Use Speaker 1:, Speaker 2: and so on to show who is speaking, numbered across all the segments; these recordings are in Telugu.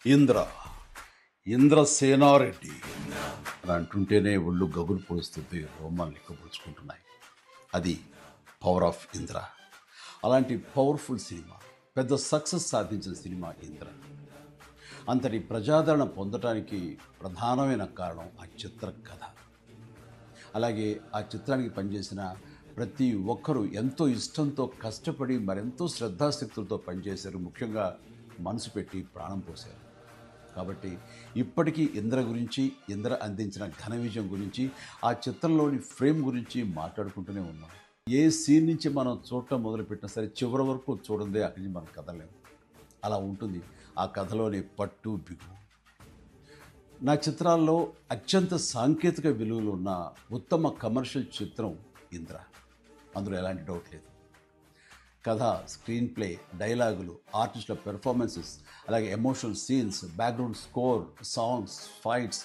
Speaker 1: ఇంద్ర ఇంద్రసేనారెడ్డి అని అంటుంటేనే ఒళ్ళు గగులు పొడుస్తుంది, రోమాలు లిక్కపుచ్చుకుంటున్నాయి. అది పవర్ ఆఫ్ ఇంద్ర. అలాంటి పవర్ఫుల్ సినిమా, పెద్ద సక్సెస్ సాధించిన సినిమా ఇంద్ర. అంతటి ప్రజాదరణ పొందటానికి ప్రధానమైన కారణం ఆ చిత్ర కథ. అలాగే ఆ చిత్రానికి పనిచేసిన ప్రతి ఒక్కరూ ఎంతో ఇష్టంతో కష్టపడి మరెంతో శ్రద్ధాశక్తులతో పనిచేశారు. ముఖ్యంగా మనసు పెట్టి ప్రాణం పోశారు. కాబట్టి ఇప్పటికీ ఇంద్ర గురించి, ఇంద్ర అందించిన ఘన విజయం గురించి, ఆ చిత్రంలోని ఫ్రేమ్ గురించి మాట్లాడుకుంటూనే ఉన్నాం. ఏ సీన్ నుంచి మనం చూడటం మొదలుపెట్టినా సరే చివరి వరకు చూడందే అక్కడి నుంచి మనం కదలేము. అలా ఉంటుంది ఆ కథలోని పట్టు బిగు. నా చిత్రాల్లో అత్యంత సాంకేతిక విలువలు ఉన్న ఉత్తమ కమర్షియల్ చిత్రం ఇంద్ర. అందులో ఎలాంటి డౌట్ లేదు. కథ, స్క్రీన్ ప్లే, డైలాగులు, ఆర్టిస్టుల పెర్ఫార్మెన్సెస్, అలాగే emotional scenes, background score, songs, fights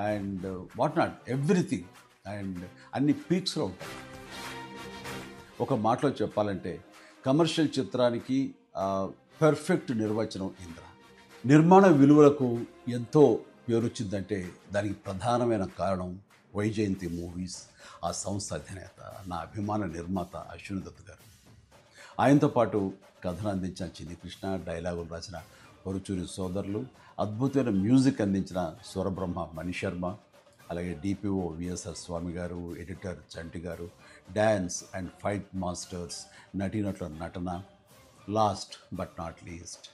Speaker 1: and what not, everything. And అన్ని పీక్స్లో ఉంటాయి. ఒక మాటలో చెప్పాలంటే కమర్షియల్ చిత్రానికి పర్ఫెక్ట్ నిర్వచనం ఇంద్ర. నిర్మాణ విలువలకు ఎంతో పేరొచ్చిందంటే దానికి ప్రధానమైన కారణం వైజయంతి మూవీస్, ఆ సంస్థ అధినేత, నా అభిమాన నిర్మాత అశ్విని దత్ గారు. ఆయనతో పాటు కథను అందించిన చిన్ని కృష్ణ, డైలాగులు రాసిన పరుచూరి సోదరులు, అద్భుతమైన మ్యూజిక్ అందించిన స్వరబ్రహ్మ మణిశర్మ, అలాగే డిపిఓ విఎస్ఆర్ స్వామి గారు, ఎడిటర్ చంటి గారు, డ్యాన్స్ అండ్ ఫైట్ మాస్టర్స్, నటీనటుల నటన, లాస్ట్ బట్ నాట్ లీస్ట్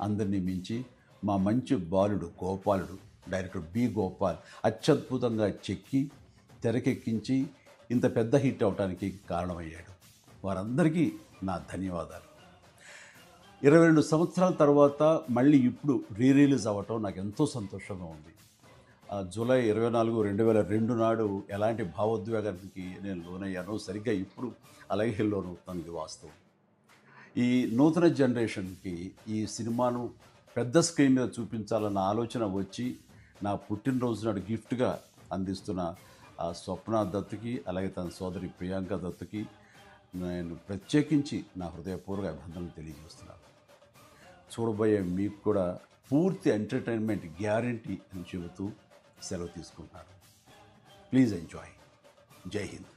Speaker 1: అందరినీ మించి మా మంచి బాలుడు గోపాలుడు, డైరెక్టర్ బి గోపాల్ అత్యద్భుతంగా చెక్కి తెరకెక్కించి ఇంత పెద్ద హిట్ అవడానికి కారణమయ్యాడు. వారందరికీ నా ధన్యవాదాలు. 22 సంవత్సరాల తర్వాత మళ్ళీ ఇప్పుడు రిలీజ్ అవ్వటం నాకు ఎంతో సంతోషంగా ఉంది. జూలై 24, 2002 నాడు ఎలాంటి భావోద్వేగానికి నేను లోనయ్యానో సరిగ్గా ఇప్పుడు అలాగే లోనవుతాను. ఇది వాస్తవం. ఈ నూతన జనరేషన్కి ఈ సినిమాను పెద్ద స్క్రీన్ మీద చూపించాలన్న ఆలోచన వచ్చి నా పుట్టినరోజు నాడు గిఫ్ట్గా అందిస్తున్న స్వప్న దత్తుకి, అలాగే తన సోదరి ప్రియాంక దత్తుకి నేను ప్రత్యేకించి నా హృదయపూర్వక అభినందనలు తెలియజేస్తున్నాను. చూడబోయే మీకు కూడా పూర్తి ఎంటర్టైన్మెంట్ గ్యారంటీ అని చెబుతూ సెలవు తీసుకుంటున్నాను. Please enjoy. జై హింద్.